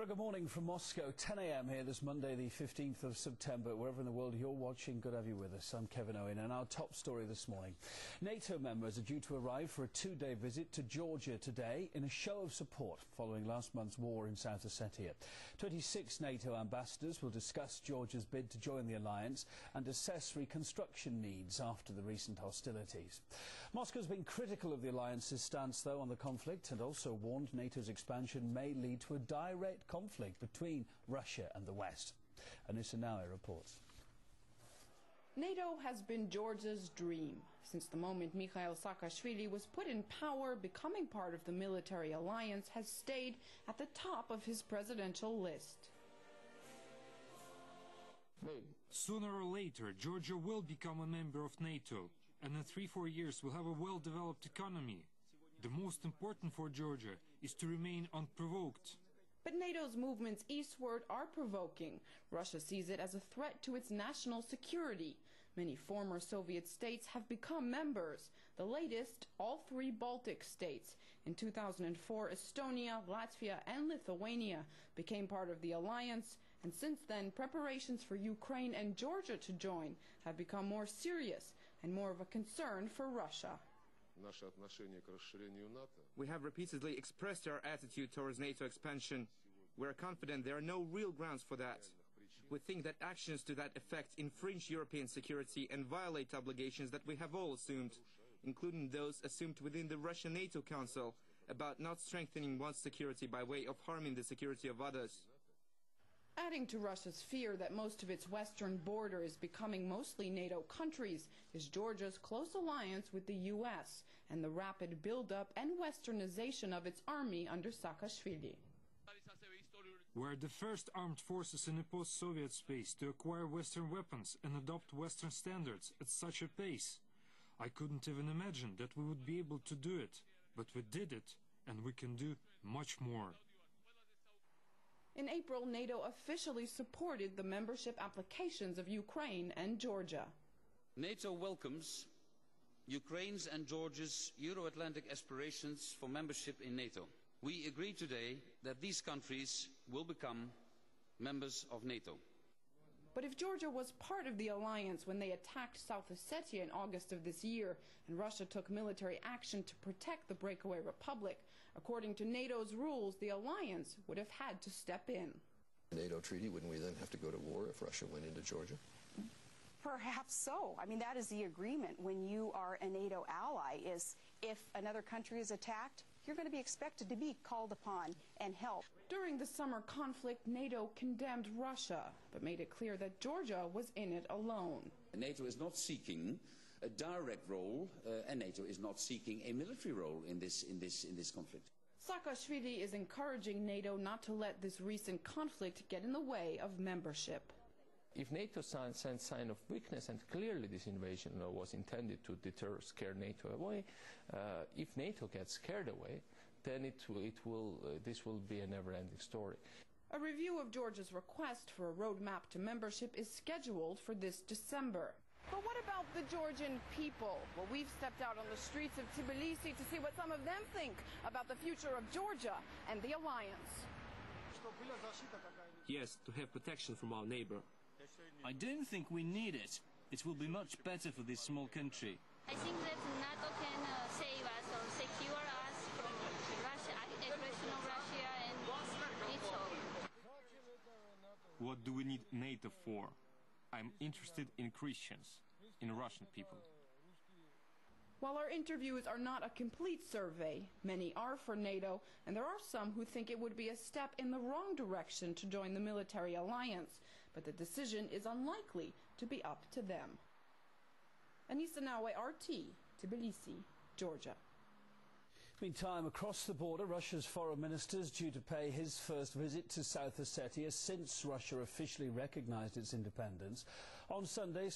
Good morning from Moscow, 10 a.m. here this Monday, the 15th of September. Wherever in the world you're watching, good to have you with us. I'm Kevin Owen, and our top story this morning. NATO members are due to arrive for a two-day visit to Georgia today in a show of support following last month's war in South Ossetia. 26 NATO ambassadors will discuss Georgia's bid to join the alliance and assess reconstruction needs after the recent hostilities. Moscow's been critical of the alliance's stance, though, on the conflict, and also warned NATO's expansion may lead to a direct conflict between Russia and the West. Anissa Naue reports. NATO has been Georgia's dream. Since the moment Mikhail Saakashvili was put in power, becoming part of the military alliance has stayed at the top of his presidential list. Sooner or later, Georgia will become a member of NATO, and in 3-4 years will have a well-developed economy. The most important for Georgia is to remain unprovoked. But NATO's movements eastward are provoking. Russia sees it as a threat to its national security. Many former Soviet states have become members. The latest, all 3 Baltic states. In 2004, Estonia, Latvia and Lithuania became part of the alliance. And since then, preparations for Ukraine and Georgia to join have become more serious and more of a concern for Russia. We have repeatedly expressed our attitude towards NATO expansion. We are confident there are no real grounds for that. We think that actions to that effect infringe European security and violate obligations that we have all assumed, including those assumed within the Russian NATO Council about not strengthening one's security by way of harming the security of others. Adding to Russia's fear that most of its western border is becoming mostly NATO countries is Georgia's close alliance with the U.S. and the rapid buildup and westernization of its army under Saakashvili. We're the first armed forces in the post-Soviet space to acquire Western weapons and adopt Western standards at such a pace. I couldn't even imagine that we would be able to do it, but we did it, and we can do much more. In April, NATO officially supported the membership applications of Ukraine and Georgia. NATO welcomes Ukraine's and Georgia's Euro-Atlantic aspirations for membership in NATO. We agree today that these countries will become members of NATO. But if Georgia was part of the alliance when they attacked South Ossetia in August of this year, and Russia took military action to protect the breakaway republic, according to NATO's rules, the alliance would have had to step in. The NATO treaty, wouldn't we then have to go to war if Russia went into Georgia? Perhaps so. I mean, that is the agreement when you are a NATO ally, is if another country is attacked, you're going to be expected to be called upon and help. During the summer conflict, NATO condemned Russia, but made it clear that Georgia was in it alone. NATO is not seeking a direct role, and NATO is not seeking a military role in this conflict. Saakashvili is encouraging NATO not to let this recent conflict get in the way of membership. If NATO sends sign of weakness, and clearly this invasion was intended to deter, scare NATO away, if NATO gets scared away, then this will be a never-ending story. A review of Georgia's request for a roadmap to membership is scheduled for this December. But what about the Georgian people? Well, we've stepped out on the streets of Tbilisi to see what some of them think about the future of Georgia and the alliance. Yes, to have protection from our neighbor. I don't think we need it. It will be much better for this small country. I think that NATO can save us or secure us from aggression of Russia, and it's all. What do we need NATO for? I'm interested in Christians, in Russian people. While our interviews are not a complete survey, many are for NATO, and there are some who think it would be a step in the wrong direction to join the military alliance, but the decision is unlikely to be up to them. Anissa Naue, RT, Tbilisi, Georgia. Meantime, across the border, Russia's foreign minister is due to pay his first visit to South Ossetia since Russia officially recognized its independence. On Sunday,